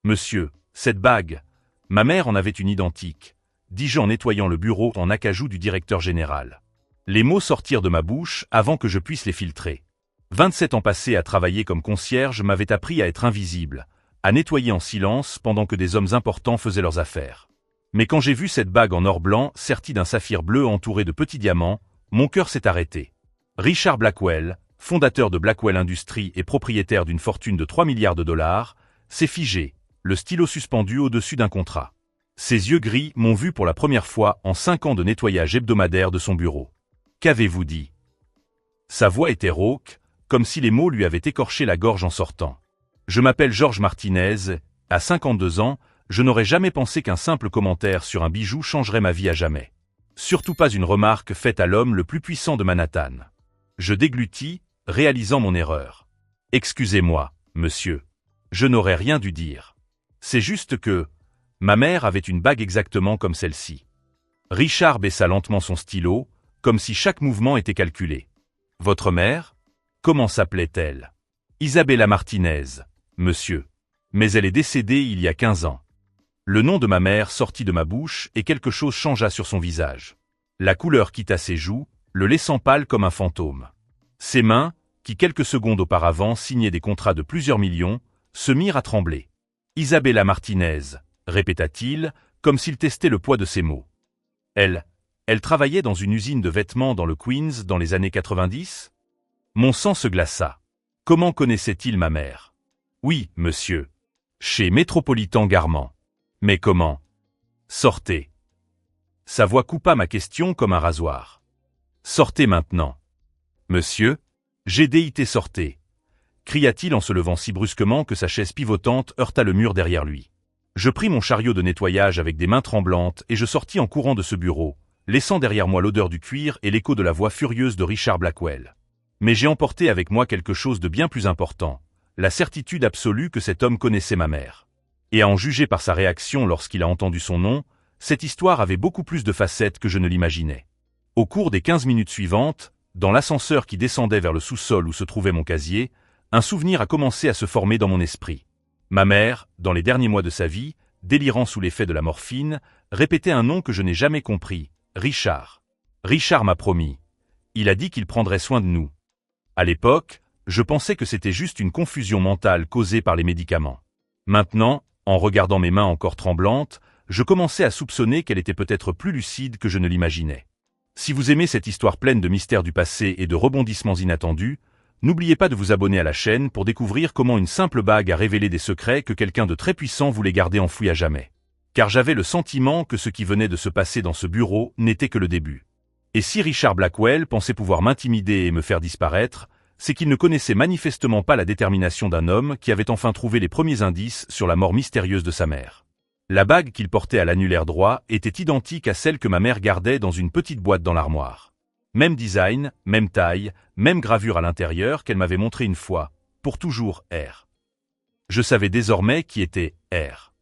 Monsieur, cette bague, ma mère en avait une identique, dis-je en nettoyant le bureau en acajou du directeur général. Les mots sortirent de ma bouche avant que je puisse les filtrer. 27 ans passés à travailler comme concierge m'avaient appris à être invisible, à nettoyer en silence pendant que des hommes importants faisaient leurs affaires. Mais quand j'ai vu cette bague en or blanc sertie d'un saphir bleu entouré de petits diamants, mon cœur s'est arrêté. Richard Blackwell, fondateur de Blackwell Industries et propriétaire d'une fortune de 3 milliards de dollars, s'est figé, le stylo suspendu au-dessus d'un contrat. Ses yeux gris m'ont vu pour la première fois en 5 ans de nettoyage hebdomadaire de son bureau. Qu'avez-vous dit? Sa voix était rauque, comme si les mots lui avaient écorché la gorge en sortant. Je m'appelle Georges Martinez, à 52 ans, je n'aurais jamais pensé qu'un simple commentaire sur un bijou changerait ma vie à jamais. Surtout pas une remarque faite à l'homme le plus puissant de Manhattan. Je déglutis, réalisant mon erreur. Excusez-moi, monsieur. Je n'aurais rien dû dire. C'est juste que ma mère avait une bague exactement comme celle-ci. Richard baissa lentement son stylo, comme si chaque mouvement était calculé. Votre mère? Comment s'appelait-elle? Isabella Martinez, monsieur. Mais elle est décédée il y a 15 ans. Le nom de ma mère sortit de ma bouche et quelque chose changea sur son visage. La couleur quitta ses joues, le laissant pâle comme un fantôme. Ses mains, qui quelques secondes auparavant signaient des contrats de plusieurs millions, se mirent à trembler. Isabella Martinez, répéta-t-il, comme s'il testait le poids de ses mots. Elle travaillait dans une usine de vêtements dans le Queens dans les années 90? Mon sang se glaça. Comment connaissait-il ma mère? Oui, monsieur. Chez Metropolitan Garment. Mais comment? Sortez. Sa voix coupa ma question comme un rasoir. Sortez maintenant. Monsieur? J'ai déité sortez. Cria-t-il en se levant si brusquement que sa chaise pivotante heurta le mur derrière lui. Je pris mon chariot de nettoyage avec des mains tremblantes et je sortis en courant de ce bureau, laissant derrière moi l'odeur du cuir et l'écho de la voix furieuse de Richard Blackwell. Mais j'ai emporté avec moi quelque chose de bien plus important, la certitude absolue que cet homme connaissait ma mère. Et à en juger par sa réaction lorsqu'il a entendu son nom, cette histoire avait beaucoup plus de facettes que je ne l'imaginais. Au cours des 15 minutes suivantes, dans l'ascenseur qui descendait vers le sous-sol où se trouvait mon casier, un souvenir a commencé à se former dans mon esprit. Ma mère, dans les derniers mois de sa vie, délirant sous l'effet de la morphine, répétait un nom que je n'ai jamais compris, Richard. Richard m'a promis. Il a dit qu'il prendrait soin de nous. À l'époque, je pensais que c'était juste une confusion mentale causée par les médicaments. Maintenant, en regardant mes mains encore tremblantes, je commençais à soupçonner qu'elle était peut-être plus lucide que je ne l'imaginais. Si vous aimez cette histoire pleine de mystères du passé et de rebondissements inattendus, n'oubliez pas de vous abonner à la chaîne pour découvrir comment une simple bague a révélé des secrets que quelqu'un de très puissant voulait garder enfouis à jamais. Car j'avais le sentiment que ce qui venait de se passer dans ce bureau n'était que le début. Et si Richard Blackwell pensait pouvoir m'intimider et me faire disparaître, c'est qu'il ne connaissait manifestement pas la détermination d'un homme qui avait enfin trouvé les premiers indices sur la mort mystérieuse de sa mère. La bague qu'il portait à l'annulaire droit était identique à celle que ma mère gardait dans une petite boîte dans l'armoire. Même design, même taille, même gravure à l'intérieur qu'elle m'avait montré une fois, pour toujours R. Je savais désormais qui était R.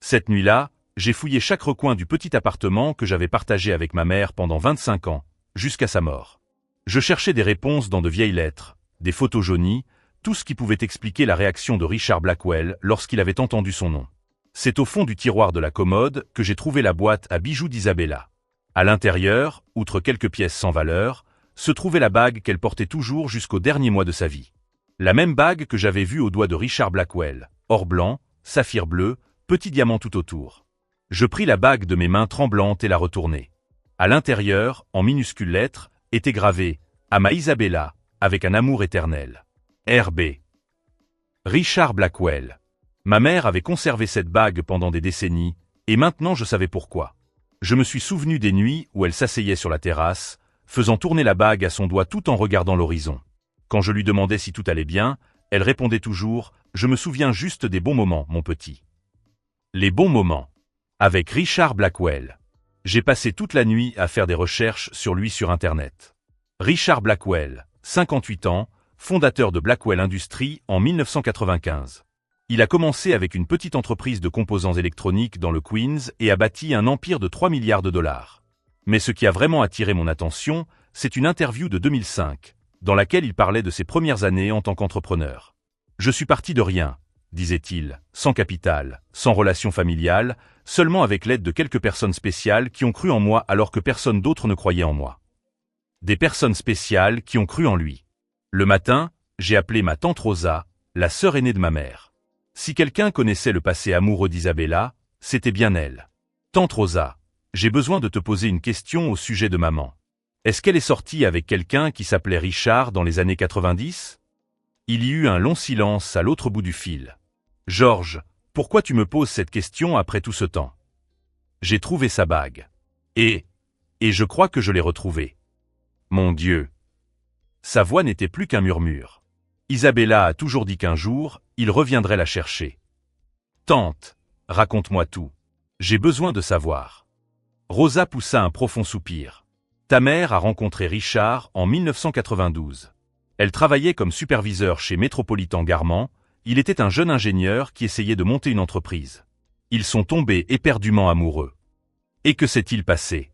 Cette nuit-là, j'ai fouillé chaque recoin du petit appartement que j'avais partagé avec ma mère pendant 25 ans, jusqu'à sa mort. Je cherchais des réponses dans de vieilles lettres, des photos jaunies, tout ce qui pouvait expliquer la réaction de Richard Blackwell lorsqu'il avait entendu son nom. C'est au fond du tiroir de la commode que j'ai trouvé la boîte à bijoux d'Isabella. À l'intérieur, outre quelques pièces sans valeur, se trouvait la bague qu'elle portait toujours jusqu'au dernier mois de sa vie. La même bague que j'avais vue au doigt de Richard Blackwell, or blanc, saphir bleu, petit diamant tout autour. Je pris la bague de mes mains tremblantes et la retournai. À l'intérieur, en minuscules lettres, était gravé « À ma Isabella, avec un amour éternel. R.B. » Richard Blackwell. Ma mère avait conservé cette bague pendant des décennies, et maintenant je savais pourquoi. Je me suis souvenu des nuits où elle s'asseyait sur la terrasse, faisant tourner la bague à son doigt tout en regardant l'horizon. Quand je lui demandais si tout allait bien, elle répondait toujours « Je me souviens juste des bons moments, mon petit. » Les bons moments. Avec Richard Blackwell. J'ai passé toute la nuit à faire des recherches sur lui sur Internet. Richard Blackwell, 58 ans, fondateur de Blackwell Industries en 1995. Il a commencé avec une petite entreprise de composants électroniques dans le Queens et a bâti un empire de 3 milliards de dollars. Mais ce qui a vraiment attiré mon attention, c'est une interview de 2005, dans laquelle il parlait de ses premières années en tant qu'entrepreneur. Je suis parti de rien, disait-il, sans capital, sans relation familiale, seulement avec l'aide de quelques personnes spéciales qui ont cru en moi alors que personne d'autre ne croyait en moi. Des personnes spéciales qui ont cru en lui. Le matin, j'ai appelé ma tante Rosa, la sœur aînée de ma mère. Si quelqu'un connaissait le passé amoureux d'Isabella, c'était bien elle. Tante Rosa, j'ai besoin de te poser une question au sujet de maman. Est-ce qu'elle est sortie avec quelqu'un qui s'appelait Richard dans les années 90 ? Il y eut un long silence à l'autre bout du fil. Georges, pourquoi tu me poses cette question après tout ce temps ? J'ai trouvé sa bague. Et je crois que je l'ai retrouvée. Mon Dieu. Sa voix n'était plus qu'un murmure. Isabella a toujours dit qu'un jour, il reviendrait la chercher. Tante, raconte-moi tout. J'ai besoin de savoir. Rosa poussa un profond soupir. Ta mère a rencontré Richard en 1992. Elle travaillait comme superviseur chez Metropolitan Garment. Il était un jeune ingénieur qui essayait de monter une entreprise. Ils sont tombés éperdument amoureux. Et que s'est-il passé ?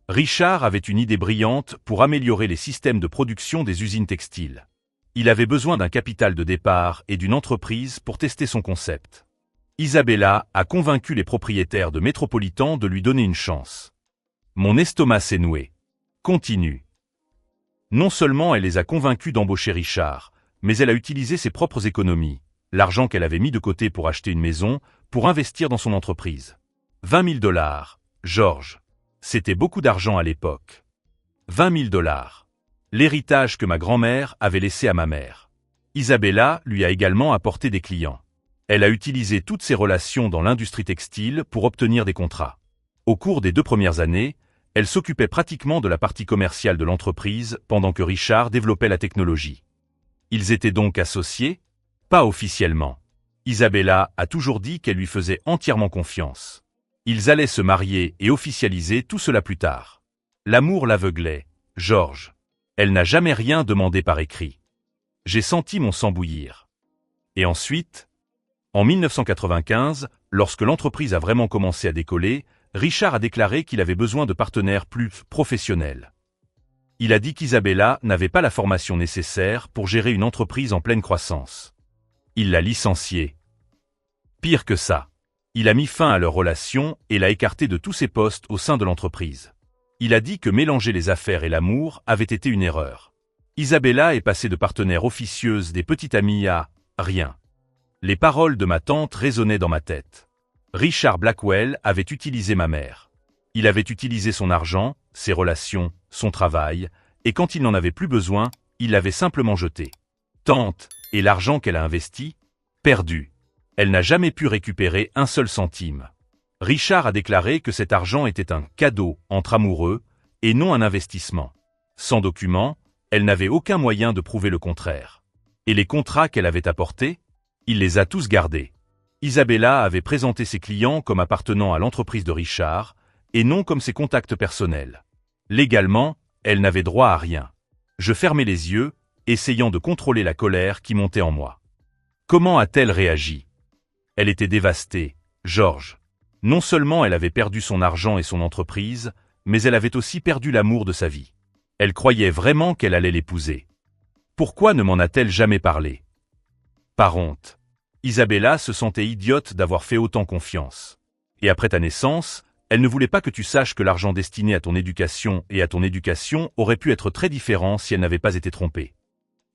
Richard avait une idée brillante pour améliorer les systèmes de production des usines textiles. Il avait besoin d'un capital de départ et d'une entreprise pour tester son concept. Isabella a convaincu les propriétaires de Metropolitan de lui donner une chance. Mon estomac s'est noué. Continue. Non seulement elle les a convaincus d'embaucher Richard, mais elle a utilisé ses propres économies, l'argent qu'elle avait mis de côté pour acheter une maison, pour investir dans son entreprise. 20 000 $, Georges. C'était beaucoup d'argent à l'époque. 20 000 $. L'héritage que ma grand-mère avait laissé à ma mère. Isabella lui a également apporté des clients. Elle a utilisé toutes ses relations dans l'industrie textile pour obtenir des contrats. Au cours des 2 premières années, elle s'occupait pratiquement de la partie commerciale de l'entreprise pendant que Richard développait la technologie. Ils étaient donc associés ? Pas officiellement. Isabella a toujours dit qu'elle lui faisait entièrement confiance. Ils allaient se marier et officialiser tout cela plus tard. L'amour l'aveuglait, Georges. Elle n'a jamais rien demandé par écrit. J'ai senti mon sang bouillir. Et ensuite ? En 1995, lorsque l'entreprise a vraiment commencé à décoller, Richard a déclaré qu'il avait besoin de partenaires plus professionnels. Il a dit qu'Isabella n'avait pas la formation nécessaire pour gérer une entreprise en pleine croissance. Il l'a licenciée. Pire que ça. Il a mis fin à leur relation et l'a écartée de tous ses postes au sein de l'entreprise. Il a dit que mélanger les affaires et l'amour avait été une erreur. Isabella est passée de partenaire officieuse des petites amies à rien. Les paroles de ma tante résonnaient dans ma tête. Richard Blackwell avait utilisé ma mère. Il avait utilisé son argent, ses relations, son travail, et quand il n'en avait plus besoin, il l'avait simplement jeté. Tante, et l'argent qu'elle a investi ? Perdu. Elle n'a jamais pu récupérer un seul centime. Richard a déclaré que cet argent était un cadeau entre amoureux et non un investissement. Sans document, elle n'avait aucun moyen de prouver le contraire. Et les contrats qu'elle avait apportés ? Il les a tous gardés. Isabella avait présenté ses clients comme appartenant à l'entreprise de Richard, et non comme ses contacts personnels. Légalement, elle n'avait droit à rien. Je fermais les yeux, essayant de contrôler la colère qui montait en moi. Comment a-t-elle réagi ? Elle était dévastée, Georges. Non seulement elle avait perdu son argent et son entreprise, mais elle avait aussi perdu l'amour de sa vie. Elle croyait vraiment qu'elle allait l'épouser. Pourquoi ne m'en a-t-elle jamais parlé ? Par honte. Isabella se sentait idiote d'avoir fait autant confiance. Et après ta naissance, elle ne voulait pas que tu saches que l'argent destiné à ton éducation et à ton éducation aurait pu être très différent si elle n'avait pas été trompée.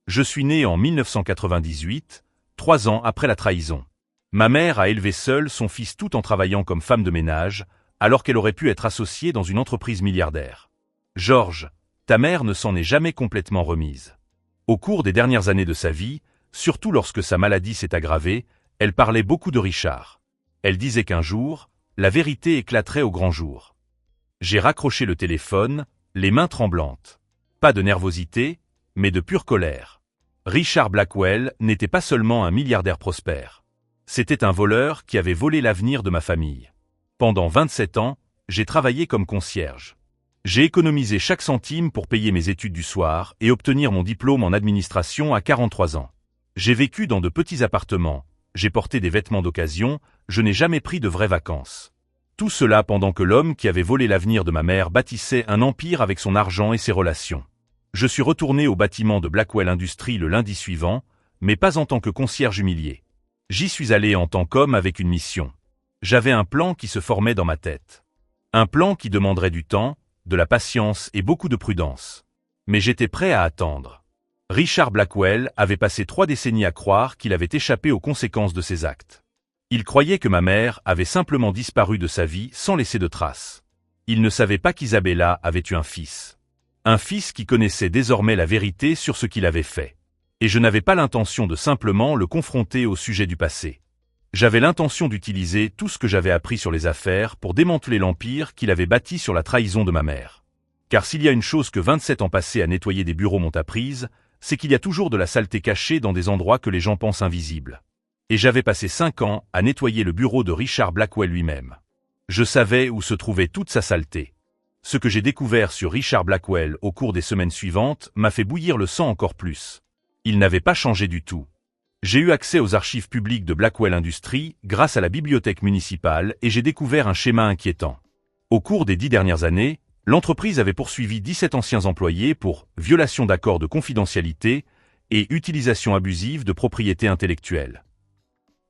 Je suis né en 1998, 3 ans après la trahison. Ma mère a élevé seule son fils tout en travaillant comme femme de ménage, alors qu'elle aurait pu être associée dans une entreprise milliardaire. Georges, ta mère ne s'en est jamais complètement remise. Au cours des dernières années de sa vie, surtout lorsque sa maladie s'est aggravée, elle parlait beaucoup de Richard. Elle disait qu'un jour, la vérité éclaterait au grand jour. J'ai raccroché le téléphone, les mains tremblantes. Pas de nervosité, mais de pure colère. Richard Blackwell n'était pas seulement un milliardaire prospère. C'était un voleur qui avait volé l'avenir de ma famille. Pendant 27 ans, j'ai travaillé comme concierge. J'ai économisé chaque centime pour payer mes études du soir et obtenir mon diplôme en administration à 43 ans. J'ai vécu dans de petits appartements, j'ai porté des vêtements d'occasion, je n'ai jamais pris de vraies vacances. Tout cela pendant que l'homme qui avait volé l'avenir de ma mère bâtissait un empire avec son argent et ses relations. Je suis retourné au bâtiment de Blackwell Industries le lundi suivant, mais pas en tant que concierge humilié. J'y suis allé en tant qu'homme avec une mission. J'avais un plan qui se formait dans ma tête. Un plan qui demanderait du temps, de la patience et beaucoup de prudence. Mais j'étais prêt à attendre. Richard Blackwell avait passé 3 décennies à croire qu'il avait échappé aux conséquences de ses actes. Il croyait que ma mère avait simplement disparu de sa vie sans laisser de traces. Il ne savait pas qu'Isabella avait eu un fils. Un fils qui connaissait désormais la vérité sur ce qu'il avait fait. Et je n'avais pas l'intention de simplement le confronter au sujet du passé. J'avais l'intention d'utiliser tout ce que j'avais appris sur les affaires pour démanteler l'empire qu'il avait bâti sur la trahison de ma mère. Car s'il y a une chose que 27 ans passés à nettoyer des bureaux m'ont apprise, c'est qu'il y a toujours de la saleté cachée dans des endroits que les gens pensent invisibles. Et j'avais passé 5 ans à nettoyer le bureau de Richard Blackwell lui-même. Je savais où se trouvait toute sa saleté. Ce que j'ai découvert sur Richard Blackwell au cours des semaines suivantes m'a fait bouillir le sang encore plus. Il n'avait pas changé du tout. J'ai eu accès aux archives publiques de Blackwell Industries grâce à la bibliothèque municipale et j'ai découvert un schéma inquiétant. Au cours des 10 dernières années, l'entreprise avait poursuivi 17 anciens employés pour violation d'accords de confidentialité et utilisation abusive de propriété intellectuelle.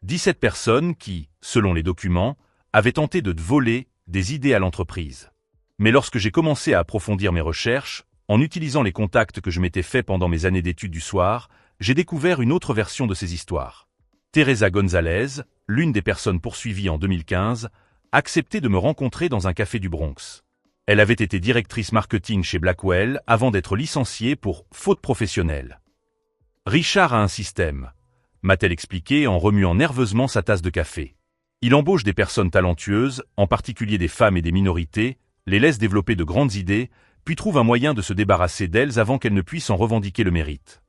17 personnes qui, selon les documents, avaient tenté de voler des idées à l'entreprise. Mais lorsque j'ai commencé à approfondir mes recherches, en utilisant les contacts que je m'étais faits pendant mes années d'études du soir, j'ai découvert une autre version de ces histoires. Teresa Gonzalez, l'une des personnes poursuivies en 2015, acceptait de me rencontrer dans un café du Bronx. Elle avait été directrice marketing chez Blackwell avant d'être licenciée pour faute professionnelle. Richard a un système, m'a-t-elle expliqué en remuant nerveusement sa tasse de café. Il embauche des personnes talentueuses, en particulier des femmes et des minorités, les laisse développer de grandes idées, puis trouve un moyen de se débarrasser d'elles avant qu'elles ne puissent en revendiquer le mérite.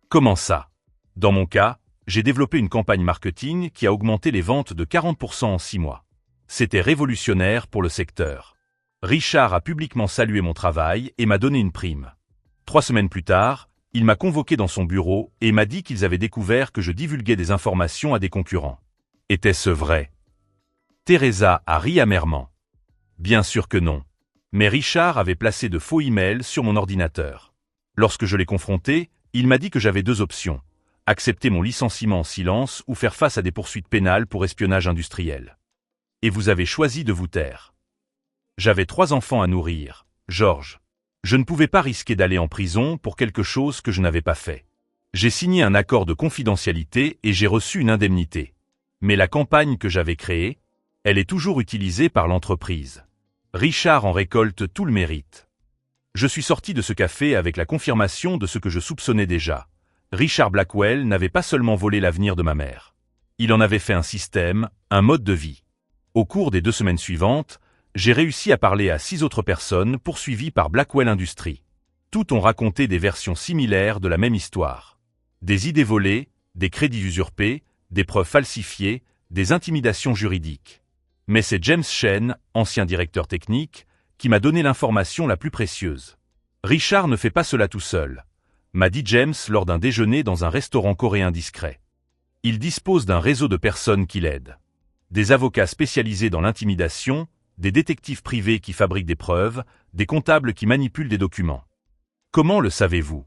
Comment ça? Dans mon cas, j'ai développé une campagne marketing qui a augmenté les ventes de 40% en 6 mois. C'était révolutionnaire pour le secteur. Richard a publiquement salué mon travail et m'a donné une prime. 3 semaines plus tard, il m'a convoqué dans son bureau et m'a dit qu'ils avaient découvert que je divulguais des informations à des concurrents. Était-ce vrai? Teresa a ri amèrement. Bien sûr que non. Mais Richard avait placé de faux emails sur mon ordinateur. Lorsque je l'ai confronté, il m'a dit que j'avais 2 options. Accepter mon licenciement en silence ou faire face à des poursuites pénales pour espionnage industriel. Et vous avez choisi de vous taire. J'avais 3 enfants à nourrir, George. Je ne pouvais pas risquer d'aller en prison pour quelque chose que je n'avais pas fait. J'ai signé un accord de confidentialité et j'ai reçu une indemnité. Mais la campagne que j'avais créée, elle est toujours utilisée par l'entreprise. Richard en récolte tout le mérite. Je suis sorti de ce café avec la confirmation de ce que je soupçonnais déjà. Richard Blackwell n'avait pas seulement volé l'avenir de ma mère. Il en avait fait un système, un mode de vie. Au cours des 2 semaines suivantes, j'ai réussi à parler à 6 autres personnes poursuivies par Blackwell Industries. Toutes ont raconté des versions similaires de la même histoire. Des idées volées, des crédits usurpés, des preuves falsifiées, des intimidations juridiques. Mais c'est James Shen, ancien directeur technique, qui m'a donné l'information la plus précieuse. Richard ne fait pas cela tout seul, m'a dit James lors d'un déjeuner dans un restaurant coréen discret. Il dispose d'un réseau de personnes qui l'aident. Des avocats spécialisés dans l'intimidation, des détectives privés qui fabriquent des preuves, des comptables qui manipulent des documents. Comment le savez-vous?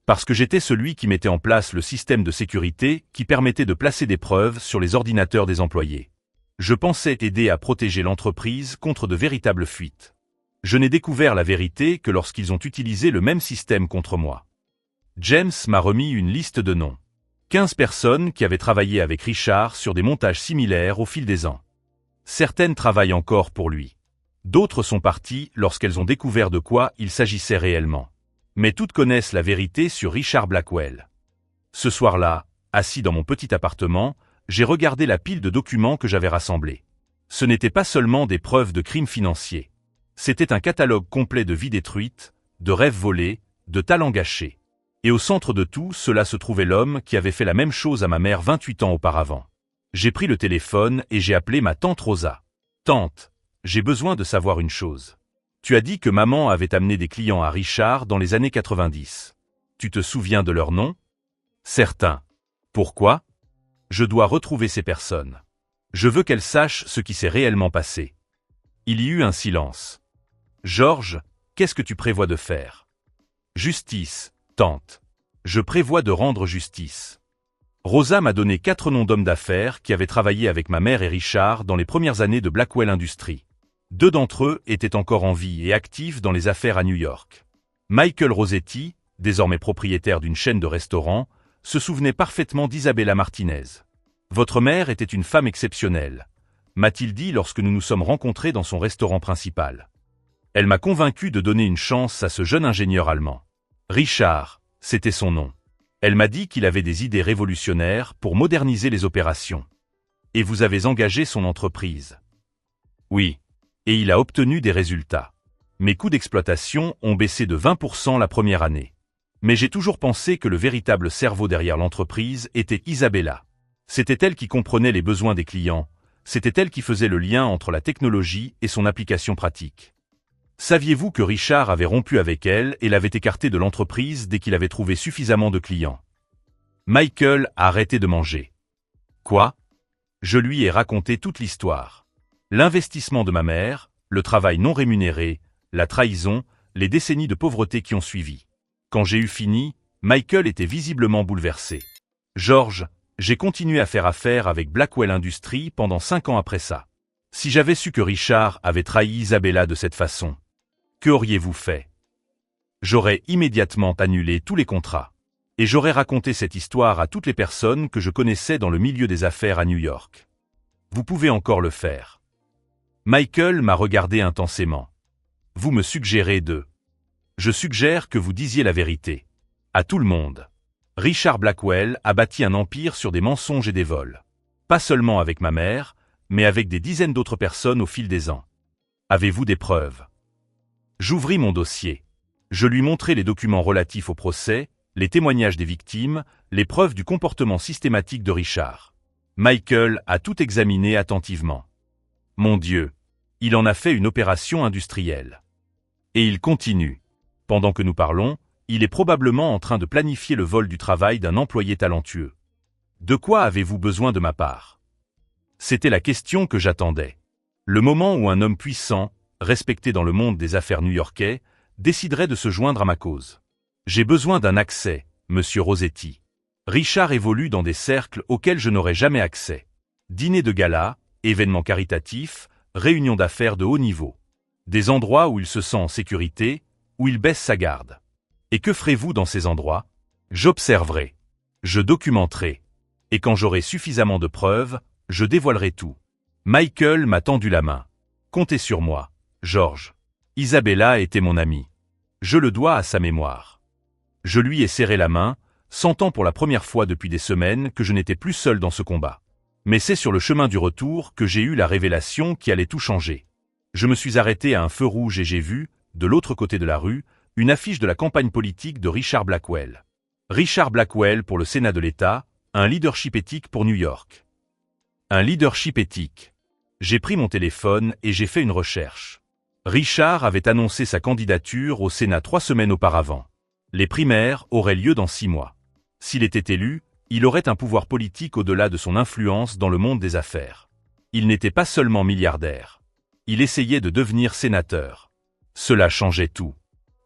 Parce que j'étais celui qui mettait en place le système de sécurité qui permettait de placer des preuves sur les ordinateurs des employés. Je pensais aider à protéger l'entreprise contre de véritables fuites. Je n'ai découvert la vérité que lorsqu'ils ont utilisé le même système contre moi. James m'a remis une liste de noms. 15 personnes qui avaient travaillé avec Richard sur des montages similaires au fil des ans. Certaines travaillent encore pour lui. D'autres sont parties lorsqu'elles ont découvert de quoi il s'agissait réellement. Mais toutes connaissent la vérité sur Richard Blackwell. Ce soir-là, assis dans mon petit appartement, j'ai regardé la pile de documents que j'avais rassemblés. Ce n'était pas seulement des preuves de crimes financiers. C'était un catalogue complet de vies détruites, de rêves volés, de talents gâchés. Et au centre de tout cela se trouvait l'homme qui avait fait la même chose à ma mère 28 ans auparavant. J'ai pris le téléphone et j'ai appelé ma tante Rosa. « Tante, j'ai besoin de savoir une chose. Tu as dit que maman avait amené des clients à Richard dans les années 90. Tu te souviens de leur nom? » « Certains. Pourquoi? Je dois retrouver ces personnes. Je veux qu'elles sachent ce qui s'est réellement passé. » Il y eut un silence. « George, qu'est-ce que tu prévois de faire? » « Justice, tante. Je prévois de rendre justice. » Rosa m'a donné 4 noms d'hommes d'affaires qui avaient travaillé avec ma mère et Richard dans les premières années de Blackwell Industries. 2 d'entre eux étaient encore en vie et actifs dans les affaires à New York. Michael Rossetti, désormais propriétaire d'une chaîne de restaurants, se souvenait parfaitement d'Isabella Martinez. « Votre mère était une femme exceptionnelle », m'a-t-il dit lorsque nous nous sommes rencontrés dans son restaurant principal. Elle m'a convaincu de donner une chance à ce jeune ingénieur allemand. Richard, c'était son nom. Elle m'a dit qu'il avait des idées révolutionnaires pour moderniser les opérations. Et vous avez engagé son entreprise. Oui. Et il a obtenu des résultats. Mes coûts d'exploitation ont baissé de 20% la première année. Mais j'ai toujours pensé que le véritable cerveau derrière l'entreprise était Isabella. C'était elle qui comprenait les besoins des clients, c'était elle qui faisait le lien entre la technologie et son application pratique. Saviez-vous que Richard avait rompu avec elle et l'avait écarté de l'entreprise dès qu'il avait trouvé suffisamment de clients? Michael a arrêté de manger. Quoi? Je lui ai raconté toute l'histoire. L'investissement de ma mère, le travail non rémunéré, la trahison, les décennies de pauvreté qui ont suivi. Quand j'ai eu fini, Michael était visiblement bouleversé. George, j'ai continué à faire affaire avec Blackwell Industries pendant 5 ans après ça. Si j'avais su que Richard avait trahi Isabella de cette façon, que auriez-vous fait? J'aurais immédiatement annulé tous les contrats. Et j'aurais raconté cette histoire à toutes les personnes que je connaissais dans le milieu des affaires à New York. Vous pouvez encore le faire. Michael m'a regardé intensément. Vous me suggérez de... Je suggère que vous disiez la vérité. À tout le monde. Richard Blackwell a bâti un empire sur des mensonges et des vols. Pas seulement avec ma mère, mais avec des dizaines d'autres personnes au fil des ans. Avez-vous des preuves? J'ouvris mon dossier. Je lui montrai les documents relatifs au procès, les témoignages des victimes, les preuves du comportement systématique de Richard. Michael a tout examiné attentivement. Mon Dieu, il en a fait une opération industrielle. Et il continue. Pendant que nous parlons, il est probablement en train de planifier le vol du travail d'un employé talentueux. De quoi avez-vous besoin de ma part? C'était la question que j'attendais. Le moment où un homme puissant, respecté dans le monde des affaires new-yorkais, déciderait de se joindre à ma cause. J'ai besoin d'un accès, monsieur Rossetti. Richard évolue dans des cercles auxquels je n'aurais jamais accès. Dîners de gala, événements caritatifs, réunions d'affaires de haut niveau. Des endroits où il se sent en sécurité, où il baisse sa garde. Et que ferez-vous dans ces endroits? J'observerai. Je documenterai. Et quand j'aurai suffisamment de preuves, je dévoilerai tout. Michael m'a tendu la main. Comptez sur moi, George. Isabella était mon amie. Je le dois à sa mémoire. Je lui ai serré la main, sentant pour la première fois depuis des semaines que je n'étais plus seul dans ce combat. Mais c'est sur le chemin du retour que j'ai eu la révélation qui allait tout changer. Je me suis arrêté à un feu rouge et j'ai vu, de l'autre côté de la rue, une affiche de la campagne politique de Richard Blackwell. Richard Blackwell pour le Sénat de l'État, un leadership éthique pour New York. Un leadership éthique. J'ai pris mon téléphone et j'ai fait une recherche. Richard avait annoncé sa candidature au Sénat 3 semaines auparavant. Les primaires auraient lieu dans 6 mois. S'il était élu, il aurait un pouvoir politique au-delà de son influence dans le monde des affaires. Il n'était pas seulement milliardaire. Il essayait de devenir sénateur. Cela changeait tout.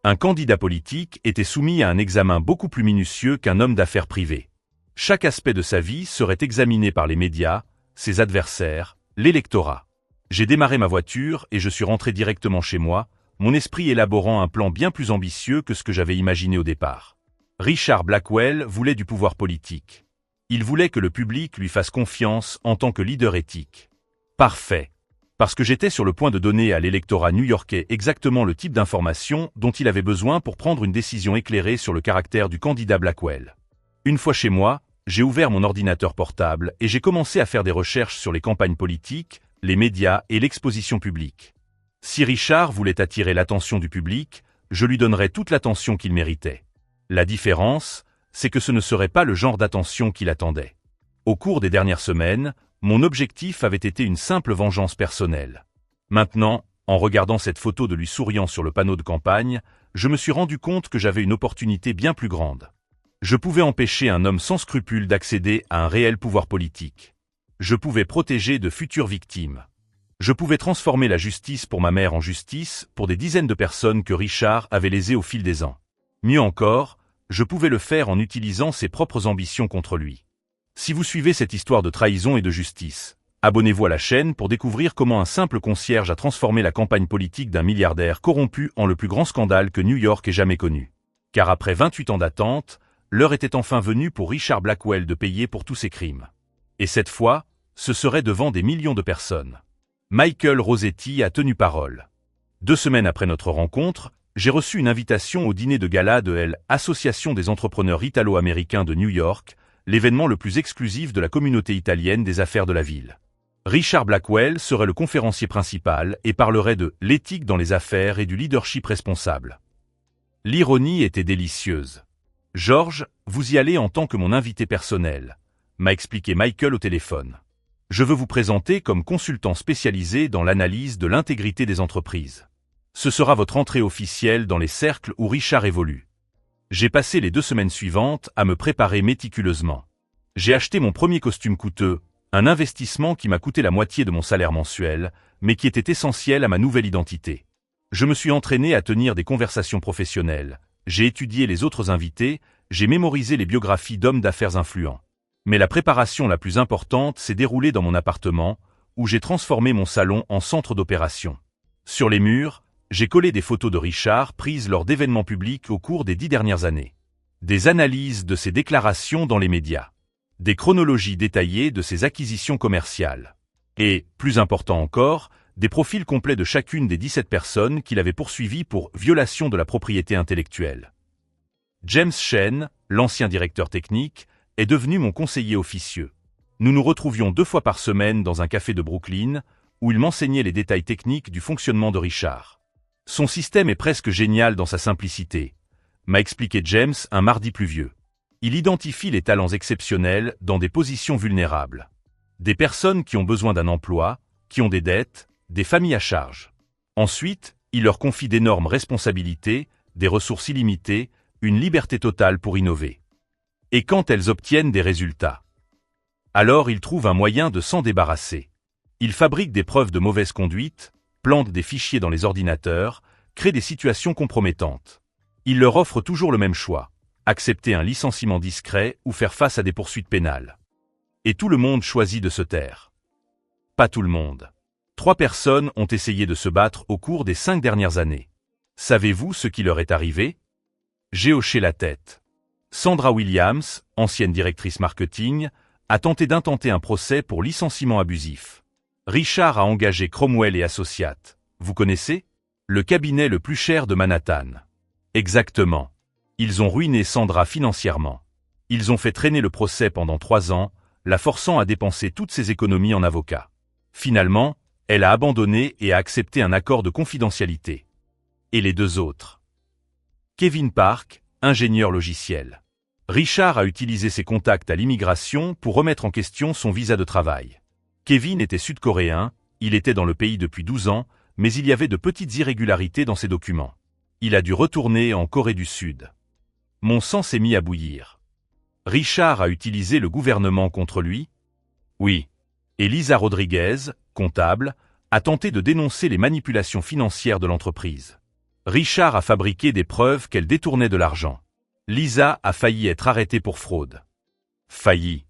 Un candidat politique était soumis à un examen beaucoup plus minutieux qu'un homme d'affaires privé. Chaque aspect de sa vie serait examiné par les médias, ses adversaires, l'électorat. J'ai démarré ma voiture et je suis rentré directement chez moi, mon esprit élaborant un plan bien plus ambitieux que ce que j'avais imaginé au départ. Richard Blackwell voulait du pouvoir politique. Il voulait que le public lui fasse confiance en tant que leader éthique. Parfait. Parce que j'étais sur le point de donner à l'électorat new-yorkais exactement le type d'information dont il avait besoin pour prendre une décision éclairée sur le caractère du candidat Blackwell. Une fois chez moi, j'ai ouvert mon ordinateur portable et j'ai commencé à faire des recherches sur les campagnes politiques, les médias et l'exposition publique. Si Richard voulait attirer l'attention du public, je lui donnerais toute l'attention qu'il méritait. La différence, c'est que ce ne serait pas le genre d'attention qu'il attendait. Au cours des dernières semaines, mon objectif avait été une simple vengeance personnelle. Maintenant, en regardant cette photo de lui souriant sur le panneau de campagne, je me suis rendu compte que j'avais une opportunité bien plus grande. Je pouvais empêcher un homme sans scrupules d'accéder à un réel pouvoir politique. Je pouvais protéger de futures victimes. Je pouvais transformer la justice pour ma mère en justice pour des dizaines de personnes que Richard avait lésées au fil des ans. Mieux encore, je pouvais le faire en utilisant ses propres ambitions contre lui. Si vous suivez cette histoire de trahison et de justice, abonnez-vous à la chaîne pour découvrir comment un simple concierge a transformé la campagne politique d'un milliardaire corrompu en le plus grand scandale que New York ait jamais connu. Car après 28 ans d'attente, l'heure était enfin venue pour Richard Blackwell de payer pour tous ses crimes. Et cette fois, ce serait devant des millions de personnes. Michael Rossetti a tenu parole. 2 semaines après notre rencontre, j'ai reçu une invitation au dîner de gala de l'Association des entrepreneurs italo-américains de New York, l'événement le plus exclusif de la communauté italienne des affaires de la ville. Richard Blackwell serait le conférencier principal et parlerait de l'éthique dans les affaires et du leadership responsable. L'ironie était délicieuse. « George, vous y allez en tant que mon invité personnel », m'a expliqué Michael au téléphone. « Je veux vous présenter comme consultant spécialisé dans l'analyse de l'intégrité des entreprises. Ce sera votre entrée officielle dans les cercles où Richard évolue. » J'ai passé les 2 semaines suivantes à me préparer méticuleusement. J'ai acheté mon premier costume coûteux, un investissement qui m'a coûté la moitié de mon salaire mensuel, mais qui était essentiel à ma nouvelle identité. Je me suis entraîné à tenir des conversations professionnelles, j'ai étudié les autres invités, j'ai mémorisé les biographies d'hommes d'affaires influents. Mais la préparation la plus importante s'est déroulée dans mon appartement, où j'ai transformé mon salon en centre d'opération. Sur les murs, j'ai collé des photos de Richard prises lors d'événements publics au cours des 10 dernières années. Des analyses de ses déclarations dans les médias. Des chronologies détaillées de ses acquisitions commerciales. Et, plus important encore, des profils complets de chacune des 17 personnes qu'il avait poursuivies pour violation de la propriété intellectuelle. James Chen, l'ancien directeur technique, est devenu mon conseiller officieux. Nous nous retrouvions 2 fois par semaine dans un café de Brooklyn, où il m'enseignait les détails techniques du fonctionnement de Richard. Son système est presque génial dans sa simplicité, m'a expliqué James un mardi pluvieux. Il identifie les talents exceptionnels dans des positions vulnérables. Des personnes qui ont besoin d'un emploi, qui ont des dettes, des familles à charge. Ensuite, il leur confie d'énormes responsabilités, des ressources illimitées, une liberté totale pour innover. Et quand elles obtiennent des résultats, alors il trouve un moyen de s'en débarrasser. Il fabrique des preuves de mauvaise conduite, plante des fichiers dans les ordinateurs, crée des situations compromettantes. Il leur offre toujours le même choix, accepter un licenciement discret ou faire face à des poursuites pénales. Et tout le monde choisit de se taire. Pas tout le monde. 3 personnes ont essayé de se battre au cours des 5 dernières années. Savez-vous ce qui leur est arrivé? J'ai hoché la tête. Sandra Williams, ancienne directrice marketing, a tenté d'intenter un procès pour licenciement abusif. Richard a engagé Cromwell et Associates. Vous connaissez? Le cabinet le plus cher de Manhattan. Exactement. Ils ont ruiné Sandra financièrement. Ils ont fait traîner le procès pendant 3 ans, la forçant à dépenser toutes ses économies en avocats. Finalement, elle a abandonné et a accepté un accord de confidentialité. Et les 2 autres? Kevin Park, ingénieur logiciel. Richard a utilisé ses contacts à l'immigration pour remettre en question son visa de travail. Kevin était sud-coréen, il était dans le pays depuis 12 ans, mais il y avait de petites irrégularités dans ses documents. Il a dû retourner en Corée du Sud. Mon sang s'est mis à bouillir. Richard a utilisé le gouvernement contre lui? Oui. Et Lisa Rodriguez, comptable, a tenté de dénoncer les manipulations financières de l'entreprise. Richard a fabriqué des preuves qu'elle détournait de l'argent. Lisa a failli être arrêtée pour fraude. Failli.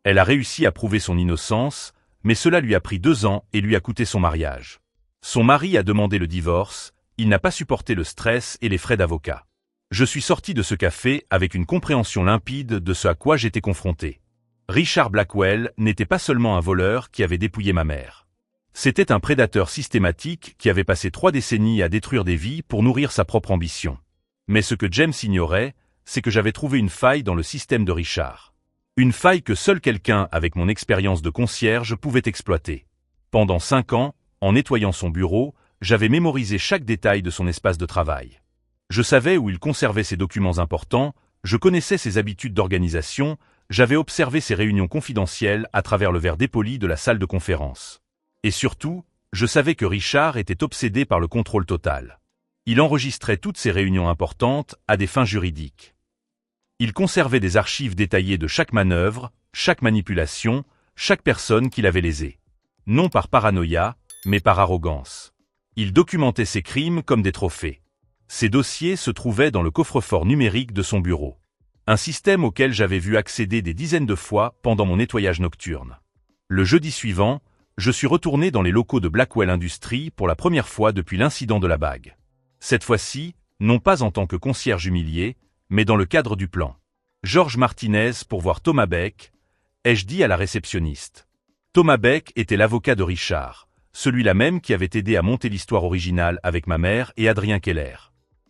Elle a réussi à prouver son innocence, mais cela lui a pris 2 ans et lui a coûté son mariage. Son mari a demandé le divorce, il n'a pas supporté le stress et les frais d'avocat. Je suis sorti de ce café avec une compréhension limpide de ce à quoi j'étais confronté. Richard Blackwell n'était pas seulement un voleur qui avait dépouillé ma mère. C'était un prédateur systématique qui avait passé 3 décennies à détruire des vies pour nourrir sa propre ambition. Mais ce que James ignorait, c'est que j'avais trouvé une faille dans le système de Richard. Une faille que seul quelqu'un avec mon expérience de concierge pouvait exploiter. Pendant 5 ans, en nettoyant son bureau, j'avais mémorisé chaque détail de son espace de travail. Je savais où il conservait ses documents importants, je connaissais ses habitudes d'organisation, j'avais observé ses réunions confidentielles à travers le verre dépoli de la salle de conférence. Et surtout, je savais que Richard était obsédé par le contrôle total. Il enregistrait toutes ses réunions importantes à des fins juridiques. Il conservait des archives détaillées de chaque manœuvre, chaque manipulation, chaque personne qu'il avait lésée. Non par paranoïa, mais par arrogance. Il documentait ses crimes comme des trophées. Ses dossiers se trouvaient dans le coffre-fort numérique de son bureau. Un système auquel j'avais vu accéder des dizaines de fois pendant mon nettoyage nocturne. Le jeudi suivant, je suis retourné dans les locaux de Blackwell Industries pour la première fois depuis l'incident de la bague. Cette fois-ci, non pas en tant que concierge humilié, mais dans le cadre du plan. Georges Martinez pour voir Thomas Beck, ai-je dit à la réceptionniste. Thomas Beck était l'avocat de Richard, celui-là même qui avait aidé à monter l'histoire originale avec ma mère et Adrien Keller.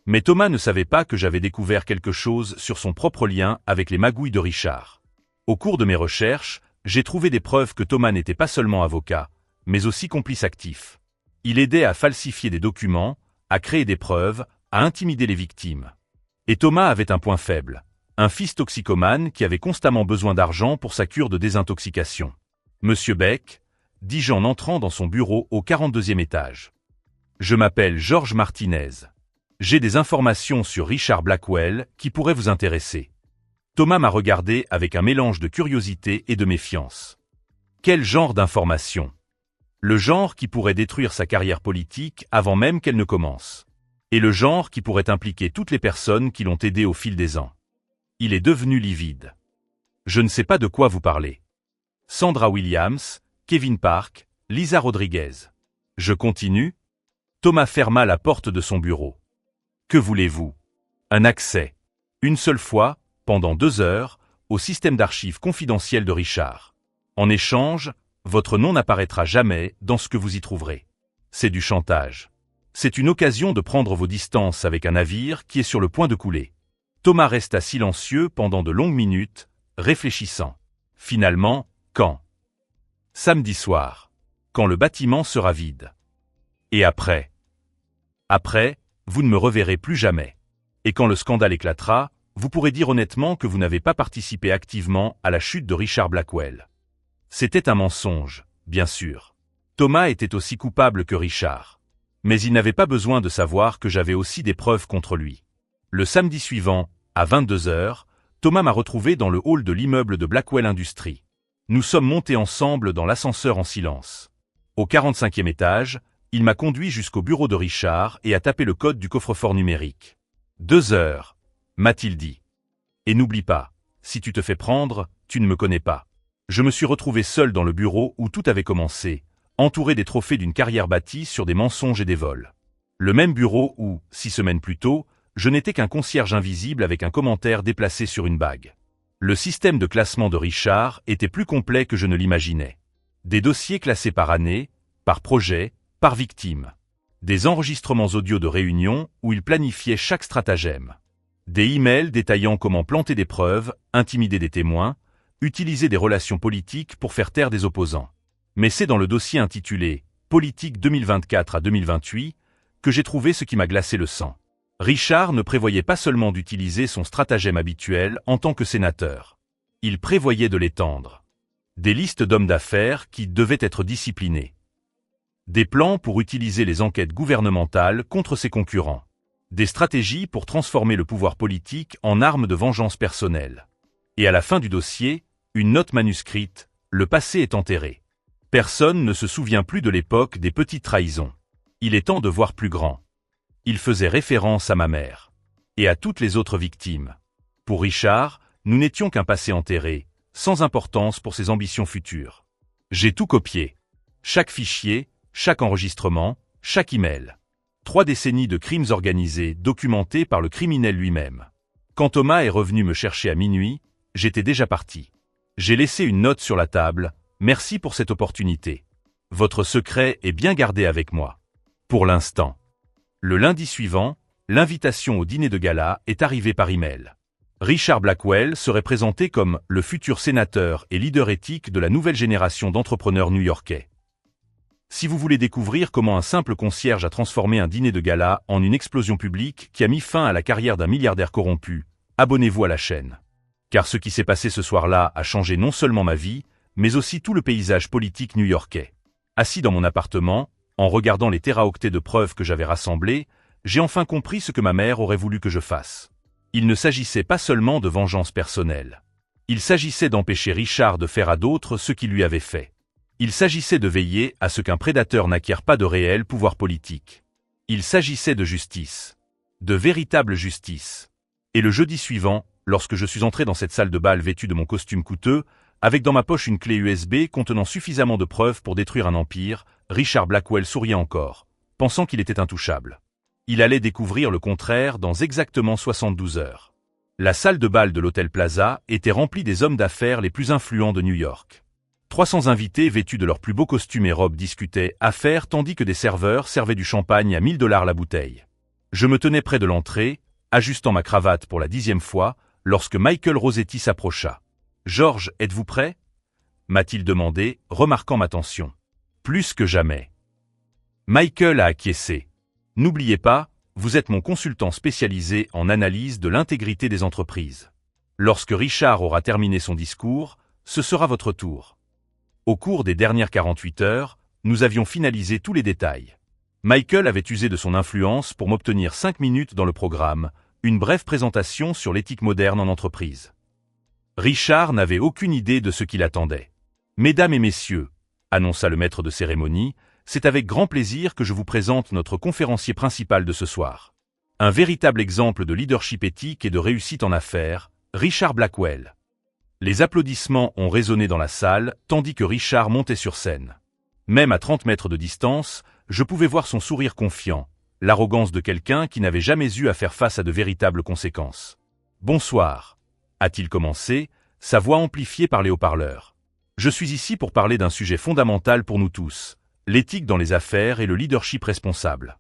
Mais Thomas ne savait pas que j'avais découvert quelque chose sur son propre lien avec les magouilles de Richard. Au cours de mes recherches, j'ai trouvé des preuves que Thomas n'était pas seulement avocat, mais aussi complice actif. Il aidait à falsifier des documents, à créer des preuves, à intimider les victimes. Et Thomas avait un point faible, un fils toxicomane qui avait constamment besoin d'argent pour sa cure de désintoxication. Monsieur Beck, dis-je en entrant dans son bureau au 42e étage. Je m'appelle Georges Martinez. J'ai des informations sur Richard Blackwell qui pourraient vous intéresser. Thomas m'a regardé avec un mélange de curiosité et de méfiance. Quel genre d'informations? Le genre qui pourrait détruire sa carrière politique avant même qu'elle ne commence. Et le genre qui pourrait impliquer toutes les personnes qui l'ont aidé au fil des ans. Il est devenu livide. Je ne sais pas de quoi vous parlez. Sandra Williams, Kevin Park, Lisa Rodriguez. Je continue. Thomas ferma la porte de son bureau. Que voulez-vous? Un accès. Une seule fois, pendant 2 heures, au système d'archives confidentiel de Richard. En échange, votre nom n'apparaîtra jamais dans ce que vous y trouverez. C'est du chantage. C'est une occasion de prendre vos distances avec un navire qui est sur le point de couler. Thomas resta silencieux pendant de longues minutes, réfléchissant. Finalement, quand? Samedi soir. Quand le bâtiment sera vide. Et après? Après, vous ne me reverrez plus jamais. Et quand le scandale éclatera, vous pourrez dire honnêtement que vous n'avez pas participé activement à la chute de Richard Blackwell. C'était un mensonge, bien sûr. Thomas était aussi coupable que Richard. Mais il n'avait pas besoin de savoir que j'avais aussi des preuves contre lui. Le samedi suivant, à 22 heures, Thomas m'a retrouvé dans le hall de l'immeuble de Blackwell Industries. Nous sommes montés ensemble dans l'ascenseur en silence. Au 45e étage, il m'a conduit jusqu'au bureau de Richard et a tapé le code du coffre-fort numérique. 2 heures, m'a-t-il dit. Et n'oublie pas, si tu te fais prendre, tu ne me connais pas. Je me suis retrouvé seul dans le bureau où tout avait commencé, entouré des trophées d'une carrière bâtie sur des mensonges et des vols. Le même bureau où, 6 semaines plus tôt, je n'étais qu'un concierge invisible avec un commentaire déplacé sur une bague. Le système de classement de Richard était plus complet que je ne l'imaginais. Des dossiers classés par année, par projet, par victime. Des enregistrements audio de réunions où il planifiait chaque stratagème. Des emails détaillant comment planter des preuves, intimider des témoins, utiliser des relations politiques pour faire taire des opposants. Mais c'est dans le dossier intitulé « Politique 2024 à 2028 » que j'ai trouvé ce qui m'a glacé le sang. Richard ne prévoyait pas seulement d'utiliser son stratagème habituel en tant que sénateur. Il prévoyait de l'étendre. Des listes d'hommes d'affaires qui devaient être disciplinés. Des plans pour utiliser les enquêtes gouvernementales contre ses concurrents. Des stratégies pour transformer le pouvoir politique en arme de vengeance personnelle. Et à la fin du dossier, une note manuscrite, le passé est enterré. Personne ne se souvient plus de l'époque des petites trahisons. Il est temps de voir plus grand. Il faisait référence à ma mère. Et à toutes les autres victimes. Pour Richard, nous n'étions qu'un passé enterré, sans importance pour ses ambitions futures. J'ai tout copié. Chaque fichier, chaque enregistrement, chaque email. 3 décennies de crimes organisés documentés par le criminel lui-même. Quand Thomas est revenu me chercher à minuit, j'étais déjà parti. J'ai laissé une note sur la table, merci pour cette opportunité. Votre secret est bien gardé avec moi. Pour l'instant. Le lundi suivant, l'invitation au dîner de gala est arrivée par email. Richard Blackwell serait présenté comme le futur sénateur et leader éthique de la nouvelle génération d'entrepreneurs new-yorkais. Si vous voulez découvrir comment un simple concierge a transformé un dîner de gala en une explosion publique qui a mis fin à la carrière d'un milliardaire corrompu, abonnez-vous à la chaîne. Car ce qui s'est passé ce soir-là a changé non seulement ma vie, mais aussi tout le paysage politique new-yorkais. Assis dans mon appartement, en regardant les téraoctets de preuves que j'avais rassemblées, j'ai enfin compris ce que ma mère aurait voulu que je fasse. Il ne s'agissait pas seulement de vengeance personnelle. Il s'agissait d'empêcher Richard de faire à d'autres ce qu'il lui avait fait. Il s'agissait de veiller à ce qu'un prédateur n'acquiert pas de réel pouvoir politique. Il s'agissait de justice. De véritable justice. Et le jeudi suivant, lorsque je suis entré dans cette salle de bal vêtu de mon costume coûteux, avec dans ma poche une clé USB contenant suffisamment de preuves pour détruire un empire, Richard Blackwell souriait encore, pensant qu'il était intouchable. Il allait découvrir le contraire dans exactement 72 heures. La salle de bal de l'Hôtel Plaza était remplie des hommes d'affaires les plus influents de New York. 300 invités vêtus de leurs plus beaux costumes et robes discutaient affaires tandis que des serveurs servaient du champagne à 1000 $ la bouteille. Je me tenais près de l'entrée, ajustant ma cravate pour la 10e fois, lorsque Michael Rossetti s'approcha. « George, êtes-vous prêt ?» m'a-t-il demandé, remarquant ma tension. Plus que jamais. Michael a acquiescé. « N'oubliez pas, vous êtes mon consultant spécialisé en analyse de l'intégrité des entreprises. Lorsque Richard aura terminé son discours, ce sera votre tour. » Au cours des dernières 48 heures, nous avions finalisé tous les détails. Michael avait usé de son influence pour m'obtenir 5 minutes dans le programme, une brève présentation sur l'éthique moderne en entreprise. Richard n'avait aucune idée de ce qui l'attendait. « Mesdames et messieurs, » annonça le maître de cérémonie, « c'est avec grand plaisir que je vous présente notre conférencier principal de ce soir. Un véritable exemple de leadership éthique et de réussite en affaires, Richard Blackwell. » Les applaudissements ont résonné dans la salle, tandis que Richard montait sur scène. Même à 30 mètres de distance, je pouvais voir son sourire confiant, l'arrogance de quelqu'un qui n'avait jamais eu à faire face à de véritables conséquences. « Bonsoir », a-t-il commencé, sa voix amplifiée par les haut-parleurs. « Je suis ici pour parler d'un sujet fondamental pour nous tous, l'éthique dans les affaires et le leadership responsable. »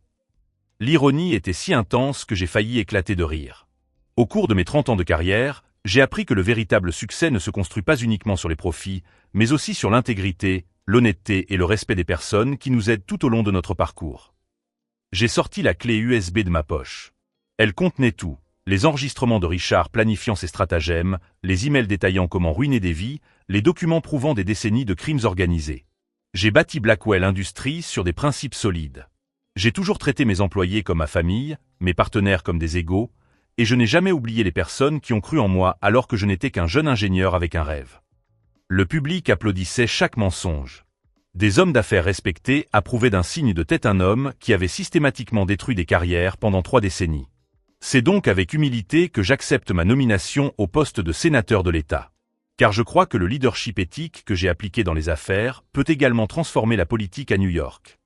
L'ironie était si intense que j'ai failli éclater de rire. Au cours de mes 30 ans de carrière, j'ai appris que le véritable succès ne se construit pas uniquement sur les profits, mais aussi sur l'intégrité, l'honnêteté et le respect des personnes qui nous aident tout au long de notre parcours. J'ai sorti la clé USB de ma poche. Elle contenait tout, les enregistrements de Richard planifiant ses stratagèmes, les emails détaillant comment ruiner des vies, les documents prouvant des décennies de crimes organisés. J'ai bâti Blackwell Industries sur des principes solides. J'ai toujours traité mes employés comme ma famille, mes partenaires comme des égaux, et je n'ai jamais oublié les personnes qui ont cru en moi alors que je n'étais qu'un jeune ingénieur avec un rêve. Le public applaudissait chaque mensonge. Des hommes d'affaires respectés approuvaient d'un signe de tête un homme qui avait systématiquement détruit des carrières pendant 3 décennies. C'est donc avec humilité que j'accepte ma nomination au poste de sénateur de l'État. Car je crois que le leadership éthique que j'ai appliqué dans les affaires peut également transformer la politique à New York.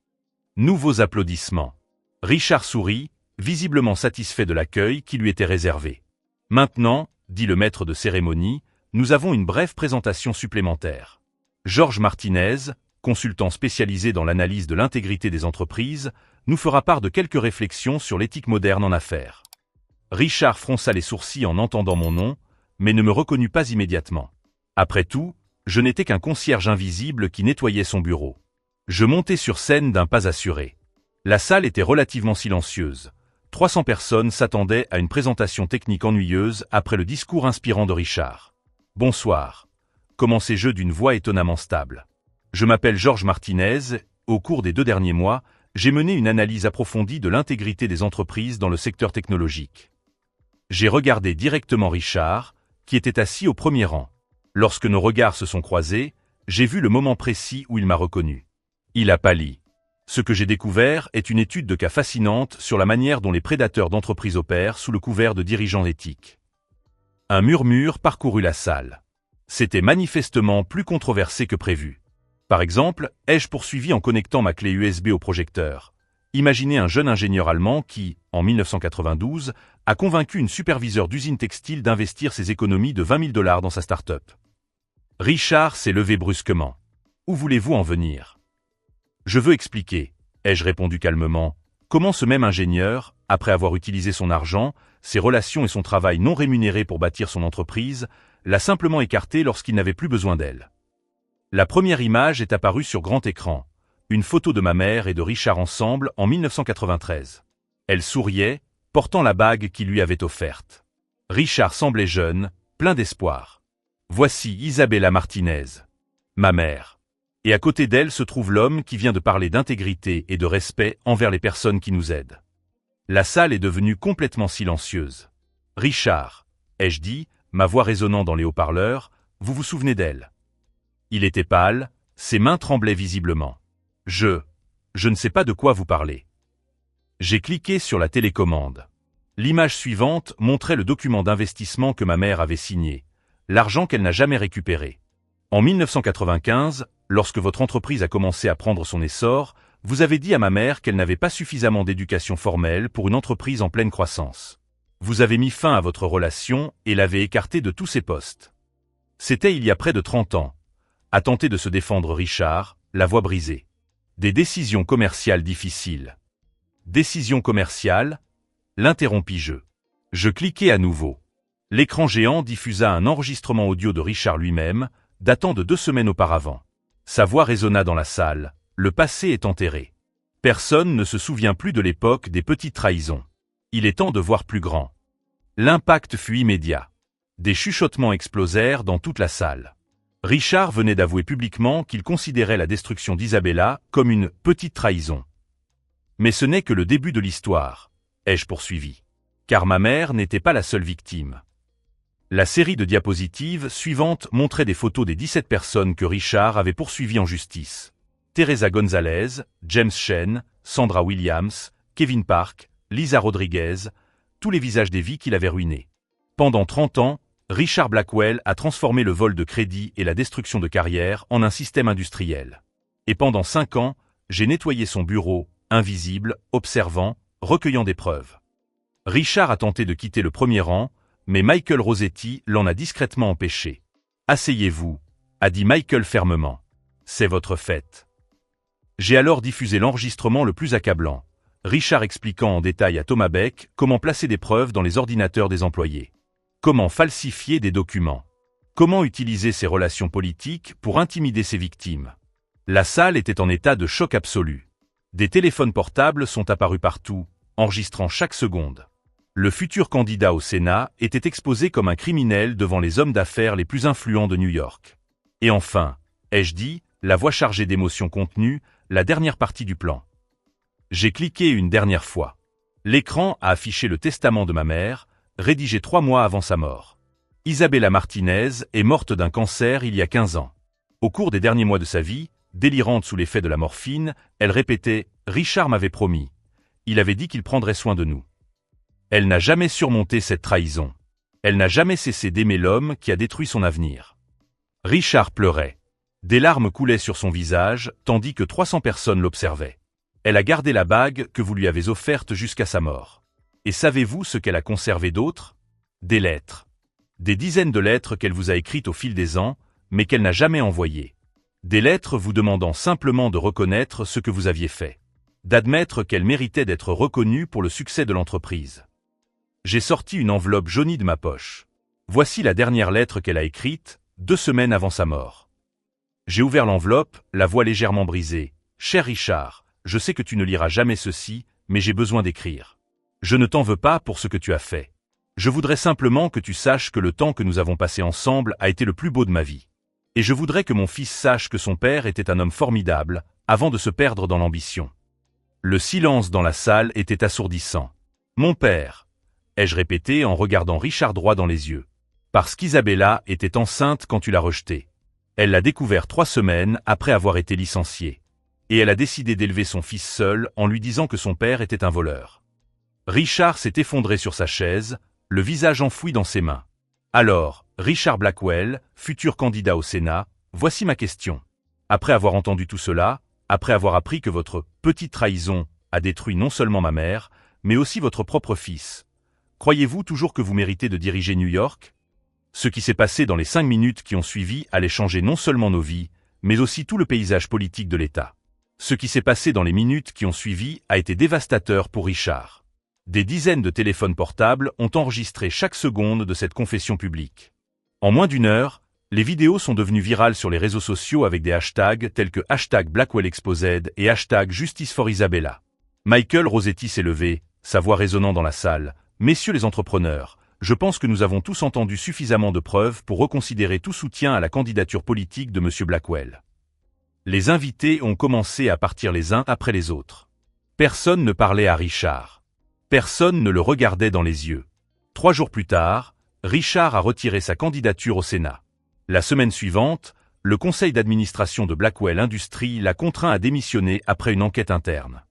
Nouveaux applaudissements. Richard sourit, visiblement satisfait de l'accueil qui lui était réservé. « Maintenant, » dit le maître de cérémonie, « nous avons une brève présentation supplémentaire. George Martinez, consultant spécialisé dans l'analyse de l'intégrité des entreprises, nous fera part de quelques réflexions sur l'éthique moderne en affaires. » Richard fronça les sourcils en entendant mon nom, mais ne me reconnut pas immédiatement. Après tout, je n'étais qu'un concierge invisible qui nettoyait son bureau. Je montai sur scène d'un pas assuré. La salle était relativement silencieuse. 300 personnes s'attendaient à une présentation technique ennuyeuse après le discours inspirant de Richard. « Bonsoir », commençai-je d'une voix étonnamment stable. Je m'appelle George Martinez. Au cours des 2 derniers mois, j'ai mené une analyse approfondie de l'intégrité des entreprises dans le secteur technologique. J'ai regardé directement Richard, qui était assis au premier rang. Lorsque nos regards se sont croisés, j'ai vu le moment précis où il m'a reconnu. Il a pâli. Ce que j'ai découvert est une étude de cas fascinante sur la manière dont les prédateurs d'entreprises opèrent sous le couvert de dirigeants éthiques. Un murmure parcourut la salle. C'était manifestement plus controversé que prévu. Par exemple, ai-je poursuivi en connectant ma clé USB au projecteur. Imaginez un jeune ingénieur allemand qui, en 1992, a convaincu une superviseure d'usine textile d'investir ses économies de 20 000 $ dans sa start-up. Richard s'est levé brusquement. « Où voulez-vous en venir ?» « Je veux expliquer, » ai-je répondu calmement, comment ce même ingénieur, après avoir utilisé son argent, ses relations et son travail non rémunéré pour bâtir son entreprise, l'a simplement écarté lorsqu'il n'avait plus besoin d'elle. La première image est apparue sur grand écran, une photo de ma mère et de Richard ensemble en 1993. Elle souriait, portant la bague qu'il lui avait offerte. Richard semblait jeune, plein d'espoir. Voici Isabella Martinez, ma mère. Et à côté d'elle se trouve l'homme qui vient de parler d'intégrité et de respect envers les personnes qui nous aident. La salle est devenue complètement silencieuse. « Richard, » ai-je dit, ma voix résonnant dans les haut-parleurs, « vous vous souvenez d'elle ?» Il était pâle, ses mains tremblaient visiblement. « Je ne sais pas de quoi vous parlez. » J'ai cliqué sur la télécommande. L'image suivante montrait le document d'investissement que ma mère avait signé, l'argent qu'elle n'a jamais récupéré. En 1995, lorsque votre entreprise a commencé à prendre son essor, vous avez dit à ma mère qu'elle n'avait pas suffisamment d'éducation formelle pour une entreprise en pleine croissance. Vous avez mis fin à votre relation et l'avez écartée de tous ses postes. C'était il y a près de 30 ans. A tenté de se défendre Richard, la voix brisée. Des décisions commerciales difficiles. Décision commerciale, l'interrompis-je. Je cliquai à nouveau. L'écran géant diffusa un enregistrement audio de Richard lui-même, datant de 2 semaines auparavant. Sa voix résonna dans la salle, le passé est enterré. Personne ne se souvient plus de l'époque des petites trahisons. Il est temps de voir plus grand. L'impact fut immédiat. Des chuchotements explosèrent dans toute la salle. Richard venait d'avouer publiquement qu'il considérait la destruction d'Isabella comme une petite trahison. Mais ce n'est que le début de l'histoire, ai-je poursuivi. Car ma mère n'était pas la seule victime. La série de diapositives suivantes montrait des photos des 17 personnes que Richard avait poursuivies en justice. Teresa Gonzalez, James Chen, Sandra Williams, Kevin Park, Lisa Rodriguez, tous les visages des vies qu'il avait ruinées. Pendant 30 ans, Richard Blackwell a transformé le vol de crédit et la destruction de carrière en un système industriel. Et pendant 5 ans, j'ai nettoyé son bureau, invisible, observant, recueillant des preuves. Richard a tenté de quitter le premier rang, mais Michael Rossetti l'en a discrètement empêché. « Asseyez-vous », a dit Michael fermement. « C'est votre fête. » J'ai alors diffusé l'enregistrement le plus accablant, Richard expliquant en détail à Thomas Beck comment placer des preuves dans les ordinateurs des employés. Comment falsifier des documents. Comment utiliser ses relations politiques pour intimider ses victimes. La salle était en état de choc absolu. Des téléphones portables sont apparus partout, enregistrant chaque seconde. Le futur candidat au Sénat était exposé comme un criminel devant les hommes d'affaires les plus influents de New York. Et enfin, ai-je dit, la voix chargée d'émotions contenues, la dernière partie du plan. J'ai cliqué une dernière fois. L'écran a affiché le testament de ma mère, rédigé 3 mois avant sa mort. Isabella Martinez est morte d'un cancer il y a 15 ans. Au cours des derniers mois de sa vie, délirante sous l'effet de la morphine, elle répétait « Richard m'avait promis. Il avait dit qu'il prendrait soin de nous. » Elle n'a jamais surmonté cette trahison. Elle n'a jamais cessé d'aimer l'homme qui a détruit son avenir. Richard pleurait. Des larmes coulaient sur son visage, tandis que 300 personnes l'observaient. Elle a gardé la bague que vous lui avez offerte jusqu'à sa mort. Et savez-vous ce qu'elle a conservé d'autre? Des lettres. Des dizaines de lettres qu'elle vous a écrites au fil des ans, mais qu'elle n'a jamais envoyées. Des lettres vous demandant simplement de reconnaître ce que vous aviez fait. D'admettre qu'elle méritait d'être reconnue pour le succès de l'entreprise. J'ai sorti une enveloppe jaunie de ma poche. Voici la dernière lettre qu'elle a écrite, 2 semaines avant sa mort. J'ai ouvert l'enveloppe, la voix légèrement brisée. « Cher Richard, je sais que tu ne liras jamais ceci, mais j'ai besoin d'écrire. Je ne t'en veux pas pour ce que tu as fait. Je voudrais simplement que tu saches que le temps que nous avons passé ensemble a été le plus beau de ma vie. Et je voudrais que mon fils sache que son père était un homme formidable, avant de se perdre dans l'ambition. » Le silence dans la salle était assourdissant. « Mon père !» ai-je répété en regardant Richard droit dans les yeux. Parce qu'Isabella était enceinte quand tu l'as rejetée. Elle l'a découvert 3 semaines après avoir été licenciée. Et elle a décidé d'élever son fils seul en lui disant que son père était un voleur. Richard s'est effondré sur sa chaise, le visage enfoui dans ses mains. Alors, Richard Blackwell, futur candidat au Sénat, voici ma question. Après avoir entendu tout cela, après avoir appris que votre petite trahison a détruit non seulement ma mère, mais aussi votre propre fils, croyez-vous toujours que vous méritez de diriger New York? Ce qui s'est passé dans les 5 minutes qui ont suivi allait changer non seulement nos vies, mais aussi tout le paysage politique de l'État. Ce qui s'est passé dans les minutes qui ont suivi a été dévastateur pour Richard. Des dizaines de téléphones portables ont enregistré chaque seconde de cette confession publique. En moins d'1 heure, les vidéos sont devenues virales sur les réseaux sociaux avec des hashtags tels que #BlackwellExposed et #JusticeForIsabella. Michael Rossetti s'est levé, sa voix résonnant dans la salle. « Messieurs les entrepreneurs, je pense que nous avons tous entendu suffisamment de preuves pour reconsidérer tout soutien à la candidature politique de M. Blackwell. » Les invités ont commencé à partir les uns après les autres. Personne ne parlait à Richard. Personne ne le regardait dans les yeux. 3 jours plus tard, Richard a retiré sa candidature au Sénat. La semaine suivante, le conseil d'administration de Blackwell Industries l'a contraint à démissionner après une enquête interne.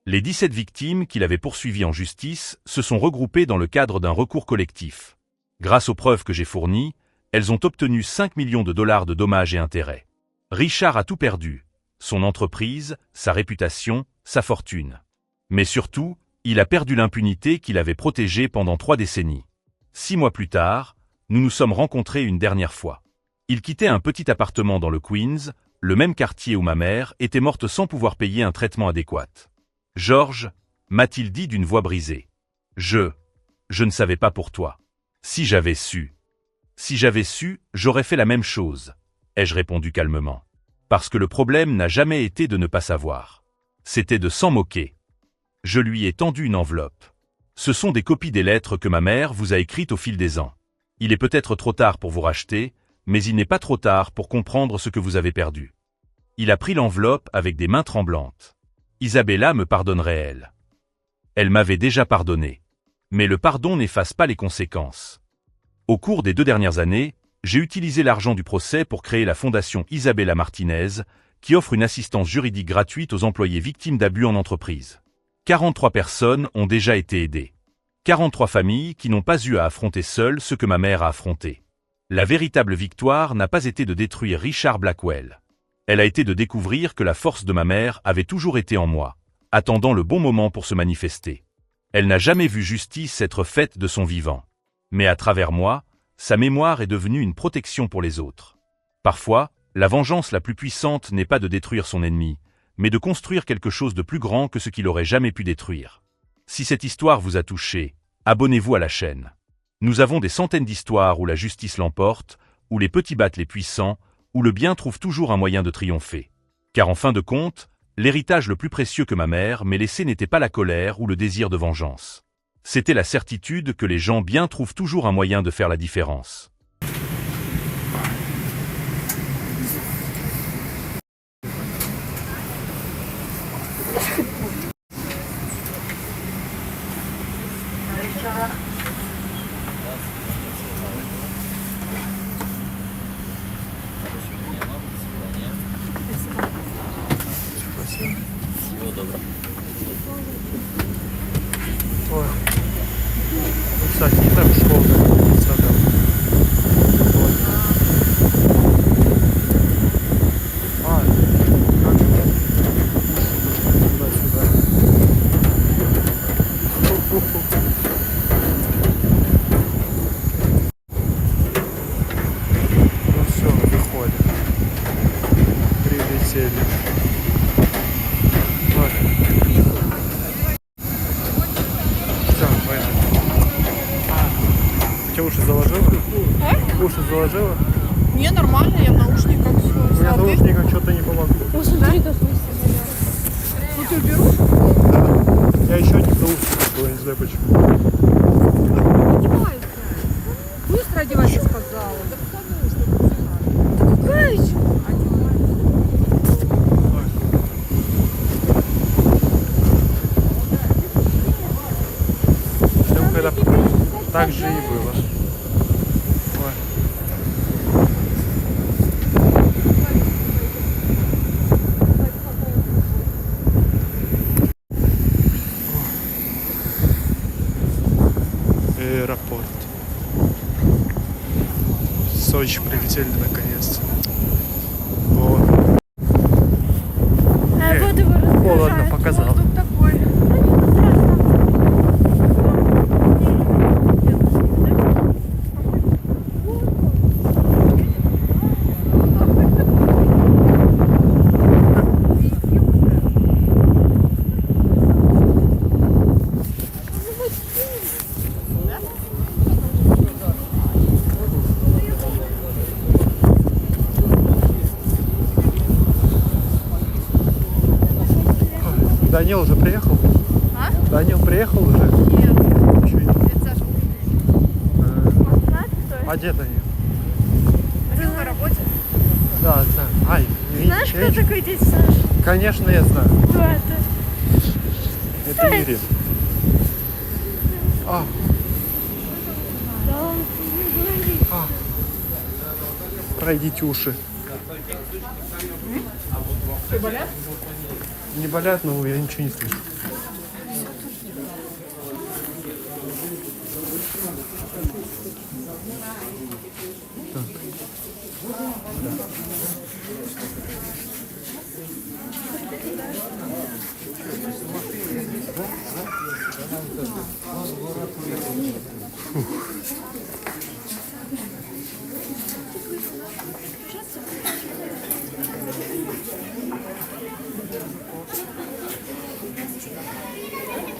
Les 17 victimes qu'il avait poursuivies en justice se sont regroupées dans le cadre d'un recours collectif. Grâce aux preuves que j'ai fournies, elles ont obtenu 5 millions de dollars de dommages et intérêts. Richard a tout perdu, son entreprise, sa réputation, sa fortune. Mais surtout, il a perdu l'impunité qu'il avait protégée pendant 3 décennies. 6 mois plus tard, nous nous sommes rencontrés une dernière fois. Il quittait un petit appartement dans le Queens, le même quartier où ma mère était morte sans pouvoir payer un traitement adéquat. « George » m'a-t-il dit d'une voix brisée. « Je ne savais pas pour toi. Si j'avais su. Si j'avais su, j'aurais fait la même chose, » ai-je répondu calmement. Parce que le problème n'a jamais été de ne pas savoir. C'était de s'en moquer. Je lui ai tendu une enveloppe. Ce sont des copies des lettres que ma mère vous a écrites au fil des ans. Il est peut-être trop tard pour vous racheter, mais il n'est pas trop tard pour comprendre ce que vous avez perdu. Il a pris l'enveloppe avec des mains tremblantes. Isabella me pardonnerait elle. Elle m'avait déjà pardonné. Mais le pardon n'efface pas les conséquences. Au cours des 2 dernières années, j'ai utilisé l'argent du procès pour créer la fondation Isabella Martinez, qui offre une assistance juridique gratuite aux employés victimes d'abus en entreprise. 43 personnes ont déjà été aidées. 43 familles qui n'ont pas eu à affronter seules ce que ma mère a affronté. La véritable victoire n'a pas été de détruire Richard Blackwell. Elle a été de découvrir que la force de ma mère avait toujours été en moi, attendant le bon moment pour se manifester. Elle n'a jamais vu justice être faite de son vivant. Mais à travers moi, sa mémoire est devenue une protection pour les autres. Parfois, la vengeance la plus puissante n'est pas de détruire son ennemi, mais de construire quelque chose de plus grand que ce qu'il aurait jamais pu détruire. Si cette histoire vous a touché, abonnez-vous à la chaîne. Nous avons des centaines d'histoires où la justice l'emporte, où les petits battent les puissants, où le bien trouve toujours un moyen de triompher. Car en fin de compte, l'héritage le plus précieux que ma mère m'ait laissé n'était pas la colère ou le désir de vengeance. C'était la certitude que les gens bien trouvent toujours un moyen de faire la différence. Всего доброго. Ой. Ну, кстати, не так школа Инстаграм. Вот. Туда-сюда. Ну все, выходит. Прилетели. Ты уши заложила? А? Уши заложила? Не, нормально, я в наушниках все. У меня наушником что-то не помогло. Смотри, как ну ты уберу? Да. Я еще не наушников было, не знаю почему. Одевайся. Быстро одевайся, сказала. Да какая еще? Когда так же и было. Ой. Аэропорт. В Сочи прилетели наконец-то. Вот. Холодно показал. Тут такой. Данил уже приехал? А? Данил приехал уже? Нет. Еще нет. Это Саша. А где Данил? Один по работе. Да, знаю. Ай, Знаешь, кто такой дядя Саша? Конечно, я знаю. Кто это? Это Ирина. А, Да, он не говорит. а. Пройдите уши. Что, болят? Не болят, но я ничего не слышу.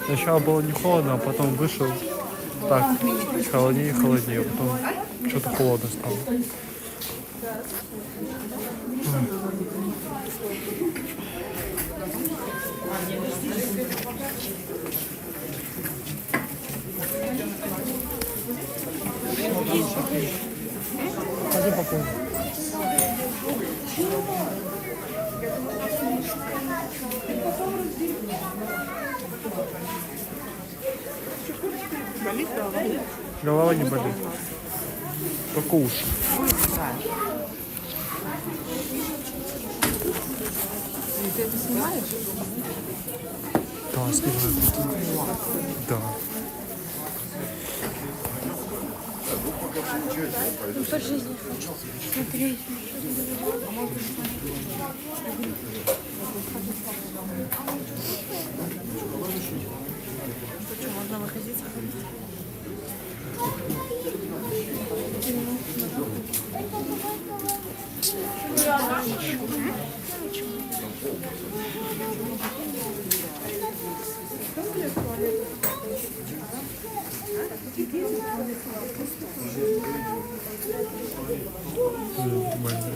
Сначала было не холодно, а потом вышел так, холоднее и холоднее, а потом что-то холодно стало. Пойди попозже. Голова не болит. Только уши. Ты это снимаешь? Да, снимаю. Да. Ну, по жизни хочу смотреть. Что, можно выходить? Нормально.